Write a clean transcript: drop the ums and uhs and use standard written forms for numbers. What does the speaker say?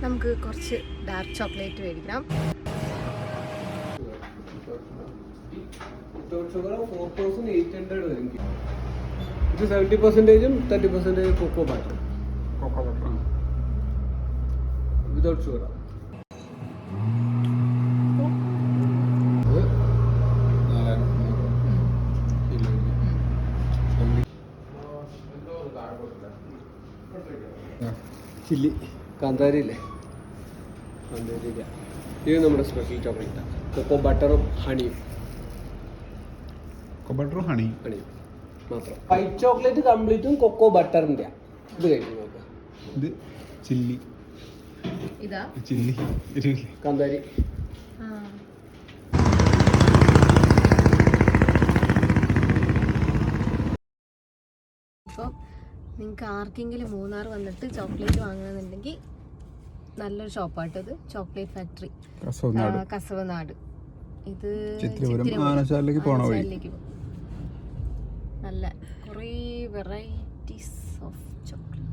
നമുക്ക് കുറച്ച് dark chocolate മേടിക്കാം. ഇത് 70%-ഉം 30% cocoa batter. Without sugar. Chilli കാന്താരി ഇല്ലേ, കാന്താരി. ഇത് നമ്മുടെ സ്പെഷ്യൽ ചോക്ലേറ്റാണ്. കൊക്കോ ബട്ടറും ഹണിയും. ബട്ടറും ഹണിയും മാത്രം. വൈറ്റ് ചോക്ലേറ്റ് കംപ്ലീറ്റും കൊക്കോ ബട്ടറിൻ്റെ. ഇത് കഴിക്കും നോക്കാം. ഇത് ചില്ലി, ഇതാ ചില്ലി കാന്താരി. അപ്പോൾ നിങ്ങൾക്ക് ആർക്കെങ്കിലും മൂന്നാർ വന്നിട്ട് ചോക്ലേറ്റ് വാങ്ങണമെന്നുണ്ടെങ്കിൽ നല്ലൊരു ഷോപ്പായിട്ടത്. Chocolate factory, കസവനാട്. ഇത് ആനശാലയിലേക്ക് പോണ വഴി. നല്ല കുറേ വെറൈറ്റീസ് ഓഫ് ചോക്ലേറ്റ്.